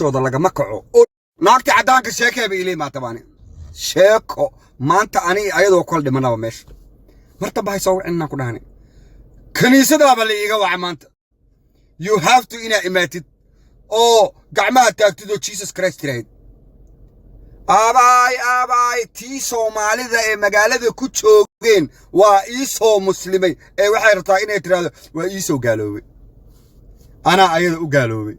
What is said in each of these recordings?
dushooda lagama kaco naagta cadaanka sheekayba ilay ma tabani sheeko maanta ani ayadoo kol dhimanaba meesha marta bahay soo wicina ku dhahanay kaniisada bal iiga wac maanta you have to ina imaatid oo gacmaha taagtido Jesus Christ tiraahid abaay tii Soomaalida ee magaalada ku joogeen waa iisoo muslimay ee waxay rabtaa inay tiraahdo waa iisoo gaaloobay ana ayada u gaaloobay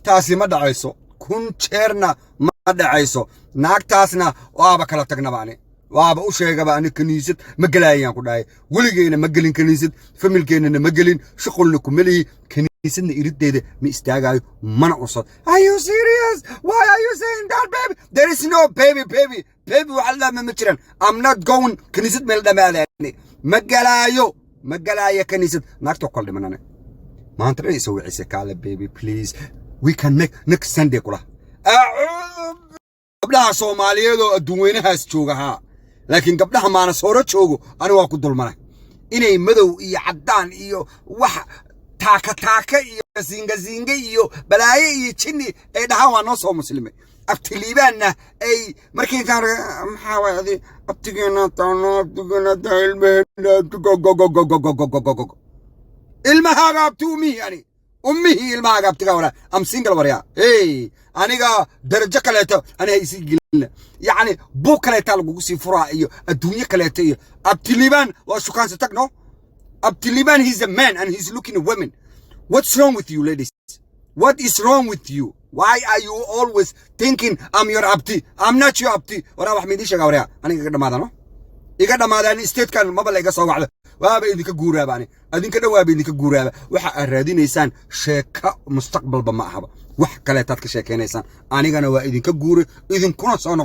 taasi ma dhacayso kun jeerna ma dhacayso naagtaasna waaba kala tagnabane waaba u sheegaba ani kaniisad ma galaayaan ku dhahay waligeena ma gelin kaniisad familkeena ma gelin shaqulna ku malihi kaniisadna irideeda ma istaagayo mana usad. Are you serious? Why are you saying that, baby? There is no baby waxa la ma jiran. I'm not going kaniisad meel dhamaadani ma galaayo kaniisad naagto kol dhimanane maanta ay soo wicisa kale baby please we can make next Sunday kula gabdhaha Soomaaliyeed oo adduunweynahaas joogaha laakiin gabdhaha maana sooro joogo ani waa ku dulmanay inay madow iyo cadaan iyo wax taaka iyo zinga iyo balaaye iyo jinni ay dhahaan waa noo soo muslimay abtiliibaanna ay markii intaan maxaa waadi abtigeena ilmahaaga abti ummihi ilmahaaga abtiga wala am single warya aniga darajo kaleeto ani haysi gelina yani buu kaleeto lagu sii furaa iyo adduunyo kaleeto iyo abtiliibaan waa shukaansa tagno abtiliibaan he's a man and he's looking at women. What's wrong with you, ladies? What is wrong with you? Why are you always thinking I'm your abti? I'm not your abti. Wara wax meedii sheega warya aniga iga dhamaadaan state kan maba la iga soo wacdo waaba idinka guuraabaan adinka dhawaaba idinka guuraaba waxa aad raadinaysaan sheeka mustaqbalba ma ahaba wax kale taad ka sheekeenaysaan anigana waa idinka guure idinkuna soo